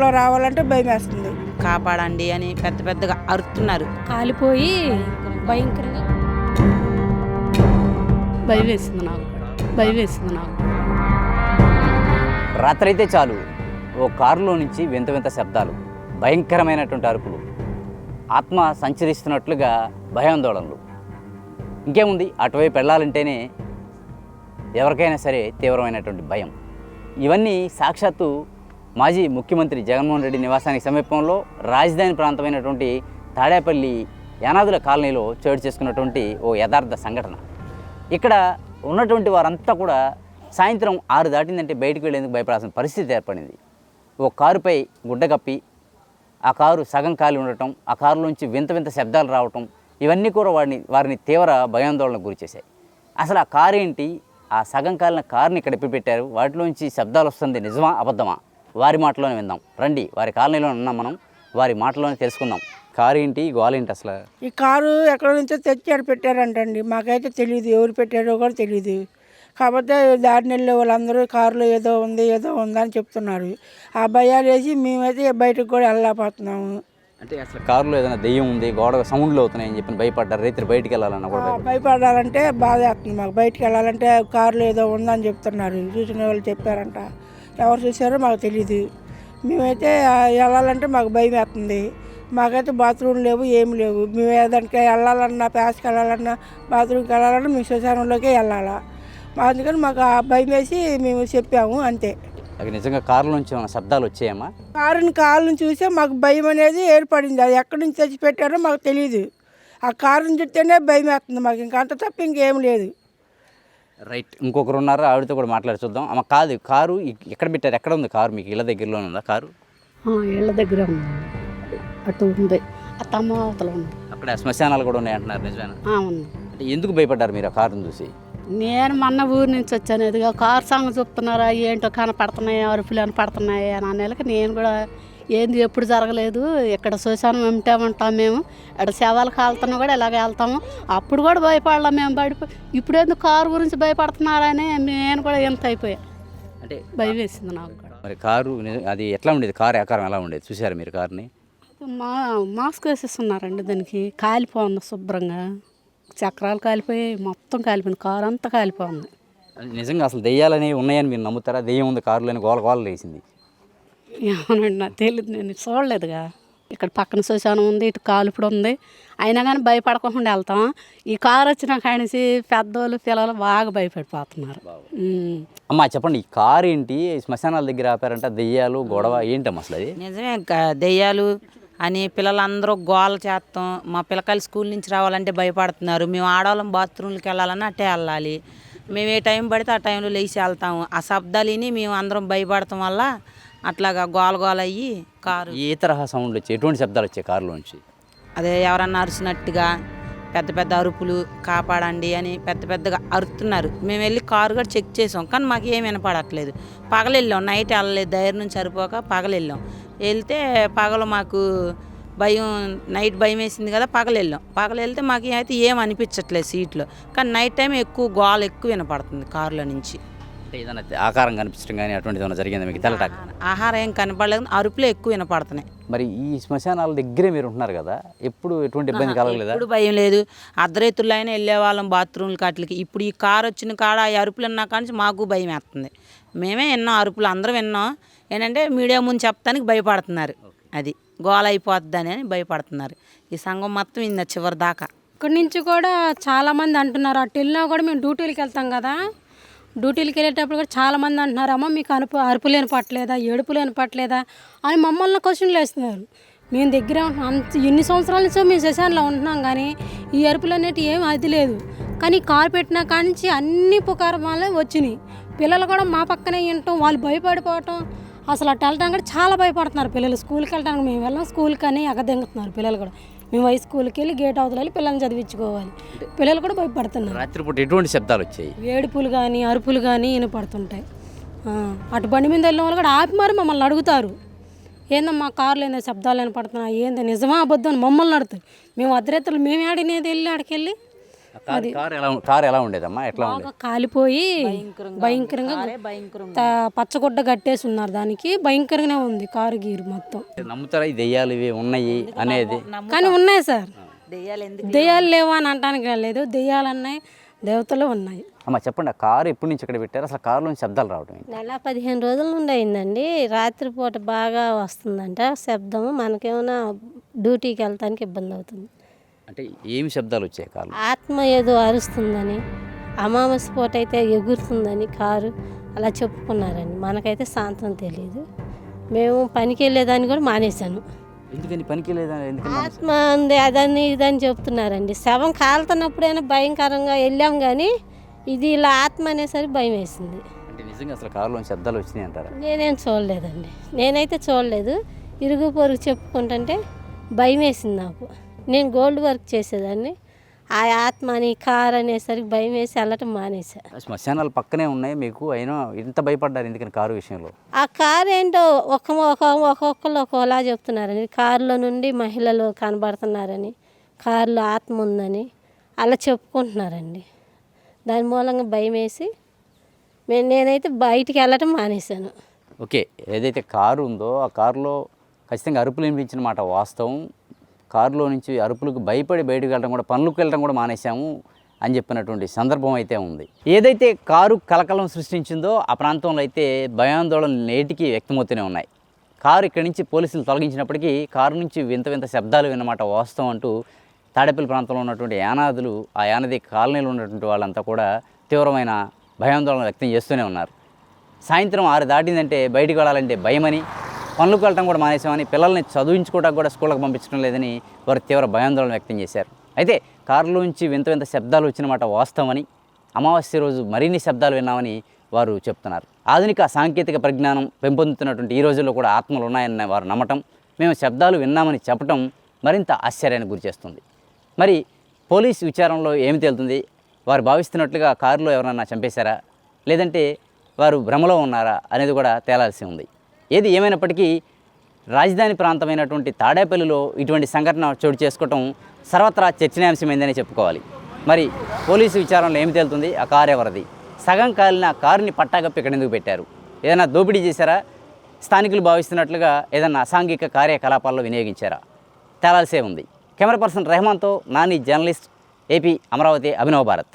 ఇంట్లో రావాలంటే భయం వేస్తుంది. కాపాడండి అని పెద్ద పెద్దగా అరుతున్నారు. కాలిపోయి భయంకరంగా భయం వేస్తుంది నాకు. రాత్రి అయితే చాలు ఓ కారులో నుంచి వింత వింత శబ్దాలు, భయంకరమైనటువంటి అరుపులు, ఆత్మ సంచరిస్తున్నట్లుగా భయాందోళనలు. ఇంకేముంది, అటువైపు వెళ్ళాలంటేనే ఎవరికైనా సరే తీవ్రమైనటువంటి భయం. ఇవన్నీ సాక్షాత్తు మాజీ ముఖ్యమంత్రి జగన్మోహన్ రెడ్డి నివాసానికి సమీపంలో రాజధాని ప్రాంతమైనటువంటి తాడేపల్లి యానాదుల కాలనీలో చోటు చేసుకున్నటువంటి ఓ యథార్థ సంఘటన. ఇక్కడ ఉన్నటువంటి వారంతా కూడా సాయంత్రం 6 దాటిందంటే బయటకు వెళ్ళేందుకు భయపడాల్సిన పరిస్థితి ఏర్పడింది. ఓ కారుపై గుడ్డ కప్పి ఆ కారు సగం కాలి ఉండటం, ఆ కారులోంచి వింత వింత శబ్దాలు రావటం, ఇవన్నీ కూడా వారిని తీవ్ర భయాందోళనకు గురి చేశాయి. అసలు ఆ కారు ఏంటి, ఆ సగం కాలిన కారుని ఇక్కడ ఎప్పుడు పెట్టారు, వాటిలోంచి శబ్దాలు వస్తుంది, నిజమా అబద్ధమా? వారి మాటలోనే విందాం రండి. వారి కాలనీలో ఉన్నాం మనం, వారి మాటలోనే తెలుసుకుందాం. కారు ఏంటి, గోలేంటి అసలు? ఈ కారు ఎక్కడి నుంచో తెచ్చారు పెట్టారంటండి. మాకైతే తెలియదు, ఎవరు పెట్టారో కూడా తెలియదు. కాకపోతే దారిని వెళ్ళే వాళ్ళందరూ కారులో ఏదో ఉంది అని చెప్తున్నారు. ఆ భయాలు వేసి మేమైతే బయటకు కూడా వెళ్ళలేకపోతున్నాము. అంటే అసలు కారులో ఏదైనా దెయ్యం ఉంది, గోడ సౌండ్లు అవుతున్నాయని చెప్పి భయపడ్డారు. రైతులు బయటికి వెళ్ళాలన్నా కూడా భయపడాలంటే బాధ వేస్తుంది మాకు. బయటికి వెళ్ళాలంటే కారులో ఏదో ఉందని చెప్తున్నారు. చూసిన వాళ్ళు చెప్పారంట. ఎవరు చూసారో మాకు తెలియదు. మేమైతే వెళ్ళాలంటే మాకు భయం వేస్తుంది. మాకైతే బాత్రూమ్ లేవు, ఏమి లేవు. మేము ఏదానికి వెళ్ళాలన్నా, ప్యాస్కి వెళ్ళాలన్నా, బాత్రూమ్కి వెళ్ళాలన్నా మేము శ్మశానంలోకే వెళ్ళాలా. అందుకని మాకు ఆ భయం వేసి మేము చెప్పాము అంతే. నిజంగా కారులో నుంచి ఏమైనా శబ్దాలు వచ్చాయమ్మా? కారుని చూసే మాకు భయం అనేది ఏర్పడింది. అది ఎక్కడి నుంచి తెచ్చి పెట్టారో మాకు తెలియదు. ఆ కారుని చూస్తేనే భయం వేస్తుంది మాకు. ఇంకా అంత తప్ప ఇంకేం లేదు. రైట్, ఇంకొకరు ఉన్నారు, ఆవిడతో కూడా మాట్లాడి చూద్దాం. అమ్మ కాదు, కారు ఎక్కడ పెట్టారు, ఎక్కడ ఉంది కారు? మీకు ఇళ్ళ దగ్గరలోనే ఉందా కారు? ఇళ్ళ దగ్గర ఉంది, అటు ఉంది, అత్తమ్మ అవతల ఉంది. అక్కడ శ్మశానాలు కూడా ఉన్నాయి అంటున్నారు, నిజమేనా? ఉంది. అంటే ఎందుకు భయపడ్డారు మీరు ఆ కారుని చూసి? నేను మొన్న ఊరి నుంచి వచ్చాను. ఇదిగా కారు సంగతి చెప్తున్నారా, ఏంటో కనపడుతున్నాయి, అరుపులు కనపడుతున్నాయి అని అనేళ్ళకి నేను కూడా ఏంది ఎప్పుడు జరగలేదు, ఇక్కడ శ్మశానం వెంటామంటాం మేము, ఇక్కడ శవాలు కాలుతున్నా కూడా ఇలాగే వెళ్తాము. అప్పుడు కూడా భయపడలేం మేము. ఇప్పుడు ఎందుకు కారు గురించి భయపడుతున్నారని నేను కూడా ఎంత అయిపోయా. అంటే భయం వేసింది నాకు కూడా. మరి కారు అది ఎట్లా ఉండేది, కారు ఆకారం ఎలా ఉండేది చూసారు మీరు కారుని? మాస్క్ వేసేస్తున్నారండి, దానికి కాలిపోతుంది శుభ్రంగా, చక్రాలు కాలిపోయి మొత్తం కాలిపోయింది, కారు అంతా కాలిపోయింది. నిజంగా అసలు దెయ్యాలనేవి ఉన్నాయని మీరు నమ్ముతారా? దెయ్యం ఉంది కారులోని గోల వేసింది. ఏమనండి నాకు తెలియదు, నేను చూడలేదుగా. ఇక్కడ పక్కన శ్మశానం ఉంది, ఇటు కాలుపుడు ఉంది, అయినా కానీ భయపడకుండా వెళ్తాం. ఈ కారు వచ్చిన కానిసి పెద్దోళ్ళు పిల్లలు బాగా భయపడిపోతున్నారు. అమ్మా చెప్పండి, ఈ కారు ఏంటి, శ్మశానాల దగ్గర ఆపారంట, దెయ్యాలు గొడవ ఏంటమ్మా అసలు? అది నిజమే, దెయ్యాలు అని పిల్లలందరూ గోల చేస్తాం. మా పిల్లకాయలు స్కూల్ నుంచి రావాలంటే భయపడుతున్నారు. మేము ఆడవాళ్ళం బాత్రూమ్కి వెళ్ళాలన్నా అట్టే వెళ్ళాలి. మేము ఏ టైం పడితే ఆ టైంలో లేచి వెళ్తాము. ఆ శబ్దాలు విని మేము అందరం భయపడటం వల్ల అట్లాగా గోల అయ్యి కారు. ఏ తరహా సౌండ్లు వచ్చాయి, ఎటువంటి శబ్దాలు వచ్చాయి కారులోంచి? అదే ఎవరన్నా అరిచినట్టుగా పెద్ద పెద్ద అరుపులు, కాపాడండి అని పెద్ద పెద్దగా అరుతున్నారు. మేము వెళ్ళి కారు కూడా చెక్ చేసాం, కానీ మాకు ఏమి వినపడట్లేదు. పగలు వెళ్ళాం, నైట్ వెళ్ళలేదు, ధైర్యం నుంచి సరిపోక పగలు వెళ్ళాం. వెళ్తే పగలు మాకు భయం, నైట్ భయం వేసింది కదా, పగలు వెళ్తే మాకు అయితే ఏం అనిపించట్లేదు సీట్లో. కానీ నైట్ టైం ఎక్కువ గోల ఎక్కువ వినపడుతుంది కారులో నుంచి. ఏదైనా ఆకారం కనిపించడం కానీ అటువంటిది ఏమైనా జరిగింది మీకు? తెల్లటాక ఆహారం ఏం కనపడలేదు, అరుపులే ఎక్కువ వినపడుతున్నాయి. మరి ఈ శ్మశానాల దగ్గరే మీరు ఉంటున్నారు కదా, ఎప్పుడు ఎటువంటి ఇబ్బంది కలగలేదా? ఇప్పుడు భయం లేదు. అర్ధరైతుల్లో అయినా వెళ్ళే వాళ్ళం బాత్రూమ్లకి వాటికి. ఇప్పుడు ఈ కారు వచ్చిన కాడ ఆ అరుపులు విన్నా కానీ మాకు భయం వేస్తుంది. మేమే విన్నాం అరుపులు, అందరం విన్నాం. ఏంటంటే మీడియా ముందు చెప్తానికి భయపడుతున్నారు, అది గోల అయిపోద్దని అని భయపడుతున్నారు. ఈ సంఘం మొత్తం ఇంద చివరి దాకా. ఇక్కడి నుంచి కూడా చాలామంది అంటున్నారు, అటు వెళ్ళినా కూడా మేము డ్యూటీలకు వెళ్తాం కదా, డ్యూటీలకు వెళ్ళేటప్పుడు కూడా చాలామంది అంటున్నారు, అమ్మ మీకు అరుపులు వినపట్లేదా, ఏడుపులు వినపట్లేదా అని మమ్మల్ని క్వశ్చన్లు వేస్తున్నారు. మేము దగ్గర అంత ఎన్ని సంవత్సరాల నుంచో మేము శ్మశానంలో ఉంటున్నాం, కానీ ఈ అరుపులు అనేవి ఏం అది లేదు. కానీ కారు పెట్టిన కానించి అన్ని పుకారాలే వచ్చినాయి. పిల్లలు కూడా మా పక్కనే వినటం, వాళ్ళు భయపడిపోవటం, అసలు అటు వెళ్ళడానికి కూడా చాలా భయపడుతున్నారు పిల్లలు. స్కూల్కి వెళ్ళడానికి మేము వెళ్ళాం, స్కూల్కి అని ఎగదెంగుతున్నారు పిల్లలు కూడా. మేము హై స్కూల్కి వెళ్ళి గేట్ అవతల వెళ్ళి పిల్లల్ని చదివించుకోవాలి, పిల్లలు కూడా భయపడుతున్నారు. రాత్రిపూట ఎటువంటి శబ్దాలు వచ్చాయి? ఏడుపులు కానీ అరుపులు కానీ వినపడుతుంటాయి. అటు బండి మీద వెళ్ళిన వాళ్ళు కూడా ఆపి మరి మమ్మల్ని అడుగుతారు, ఏందమ్మా కార్లు ఏందో శబ్దాలు వినపడుతున్నాయి, ఏందో నిజమా అబద్ధం అని మమ్మల్ని అడుగుతారు. మేము అర్ధరాత్రులు మేము ఆడినేది వెళ్ళి ఆడికెళ్ళి కారు ఎలా ఉండేదమ్మా, ఎట్లా ఉంది? బాగా కాలిపోయి భయంకరంగా పచ్చగుడ్డ కట్టేసి ఉన్నారు, దానికి భయంకరంగానే ఉంది కారు గీరు మొత్తం. నమ్ముతారా ఈ దెయ్యాలు ఇవి ఉన్నాయి అనేది? కానీ ఉన్నాయి సార్, దెయ్యాలు ఎందుకు దెయ్యాలు లేవు అని అనడానికి లేదు, దెయ్యాలు ఉన్నాయి, దేవతలు ఉన్నాయి. అమ్మ చెప్పండి, ఆ కారు ఎప్పటి నుంచి ఇక్కడ పెట్టారు? అసలు కారులో నుంచి శబ్దాలు రావడం ఏంటి? నెల 15 రోజుల నుండి అయిందండి. రాత్రిపూట బాగా వస్తుందంట శబ్దం. మనకేమైనా డ్యూటీకి వెళ్తానికి ఇబ్బంది అవుతుంది. అంటే ఏమి శబ్దాలు వచ్చాయి కారులో? ఆత్మ ఏదో అరుస్తుందని, అమావాస్య పూట అయితే ఎగురుతుందని కారు అలా చెప్పుకున్నారండి. మనకైతే శాంతం తెలియదు. మేము పనికి వెళ్ళేదాన్ని కూడా మానేశాను. ఎందుకని పనికి లేదా? ఎందుకని ఆత్మ ఉంది అదని ఇదని చెప్తున్నారండి. శవం కాలుతున్నప్పుడైనా భయంకరంగా వెళ్ళాం, కానీ ఇది ఇలా ఆత్మ అనేసరికి భయం వేసింది. అంటే నిజంగా అసలు కారులో శబ్దాలు వచ్చినాయి అంటారా? నేనేం చూడలేదండి, నేనైతే చూడలేదు. ఇరుగు పొరుగు చెప్పుకుంటుంటే భయం వేసింది నాకు. నేను గోల్డ్ వర్క్ చేసేదాన్ని. ఆ ఆత్మని కార్ అనేసరికి భయం వేసి వెళ్ళటం మానేసా. శ్మశానాలు పక్కనే ఉన్నాయి మీకు, అయినా ఇంత భయపడ్డారు ఎందుకని కారు విషయంలో? ఆ కారు ఏంటో ఒక్కొక్కరు ఒక్కోలా చెప్తున్నారని, కారులో నుండి మహిళలు కనబడుతున్నారని, కారులో ఆత్మ ఉందని అలా చెప్పుకుంటున్నారండి. దాని మూలంగా భయం వేసి నేనైతే బయటికి వెళ్ళటం మానేశాను. ఓకే, ఏదైతే కారు ఉందో ఆ కారులో ఖచ్చితంగా అరుపులు వినిపించిన మాట వాస్తవం. కారులో నుంచి అరుపులకు భయపడి బయటకు వెళ్ళడం కూడా, పనులకు వెళ్ళడం కూడా మానేశాము అని చెప్పినటువంటి సందర్భం అయితే ఉంది. ఏదైతే కారు కలకలం సృష్టించిందో ఆ ప్రాంతంలో అయితే భయాందోళన నేటికి వ్యక్తమవుతూనే ఉన్నాయి. కారు ఇక్కడి నుంచి పోలీసులు తొలగించినప్పటికీ కారు నుంచి వింత వింత శబ్దాలు విన్నమాట వాస్తవం అంటూ తాడేపల్లి ప్రాంతంలో ఉన్నటువంటి యానాదులు, ఆ యానది కాలనీలో ఉన్నటువంటి వాళ్ళంతా కూడా తీవ్రమైన భయాందోళన వ్యక్తం చేస్తూనే ఉన్నారు. సాయంత్రం 6 దాటిందంటే బయటికి వెళ్ళాలంటే భయమని, పనులకు వెళ్ళటం కూడా మానేసామని, పిల్లల్ని చదివించుకోవడానికి కూడా స్కూళ్ళకి పంపించడం లేదని వారు తీవ్ర భయాందోళన వ్యక్తం చేశారు. అయితే కారులోంచి వింత వింత శబ్దాలు వచ్చినమాట వాస్తవమని, అమావాస్య రోజు మరిన్ని శబ్దాలు విన్నామని వారు చెప్తున్నారు. ఆధునిక సాంకేతిక పరిజ్ఞానం పెంపొందుతున్నటువంటి ఈ రోజుల్లో కూడా ఆత్మలు ఉన్నాయన్న వారు నమ్మటం, మేము శబ్దాలు విన్నామని చెప్పటం మరింత ఆశ్చర్యానికి గురిచేస్తుంది. మరి పోలీసు విచారణలో ఏమి తేలుతుంది? వారు భావిస్తున్నట్లుగా కారులో ఎవరన్నా చంపేశారా, లేదంటే వారు భ్రమలో ఉన్నారా అనేది కూడా తేలాల్సి ఉంది. ఏది ఏమైనప్పటికీ రాజధాని ప్రాంతమైనటువంటి తాడేపల్లిలో ఇటువంటి సంఘటన చోటు చేసుకోవటం సర్వత్రా చర్చనీయాంశమైందని చెప్పుకోవాలి. మరి పోలీసు విచారణలో ఏమి తేలుతుంది? ఆ కారు ఎవరిది? సగం కాలిన కారుని పట్టాగప్పి ఇక్కడ ఎందుకు పెట్టారు? ఏదైనా దోపిడీ చేశారా? స్థానికులు భావిస్తున్నట్లుగా ఏదైనా అసాంఘిక కార్యకలాపాల్లో వినియోగించారా? తేలాల్సే ఉంది. కెమెరా పర్సన్ రెహమాన్తో నాని, జర్నలిస్ట్, ఏపీ, అమరావతి, అభినవ్ భారత్.